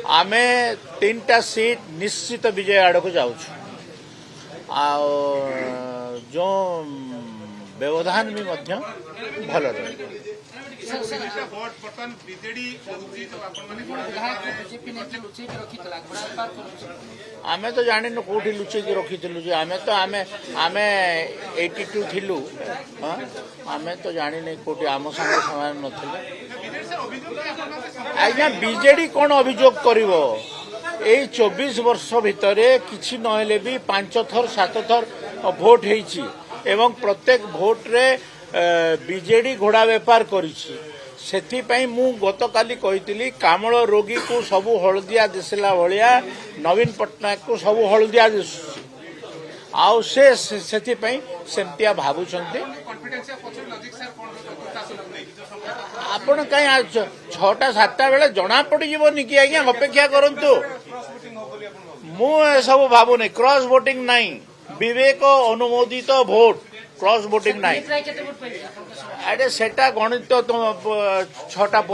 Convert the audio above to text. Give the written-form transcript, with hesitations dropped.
आमे 3टा सीट निश्चित विजय आड़ को जाऊँ जो व्यवधान भी भल रहे आमे तो जानी कौटी लुचेक रखी आमे तो आमे आमे 82 थिलु आमे तो जानी नहीं कौटी आम संगे समान नथिले आज्ञा बीजेडी कौन अभियोग करिवो एई 24 वर्ष भितरे किछि नहले भी 5 थर 7 थर भोट हेछि एवं प्रत्येक भोट रे बीजेडी घोड़ा बेपार करिछि सेथिपाई मु गतकाली कहितली कामल रोगी को सबु हलदिया दिसला भलिया नवीन पटनायक को सबु हलदिया दिसुछि आउ सेथिपाई सेमतिया भाबुछन्ते आपण कहीं 6टा 7टा बेले जना पड़ जीवनी कि आज्ञा अपेक्षा करंतु मु सब भावुनी क्रॉस वोटिंग नहीं विवेक अनुमोदित भोट क्रॉस वोटिंग नहीं अरे सेटा गणित 6टा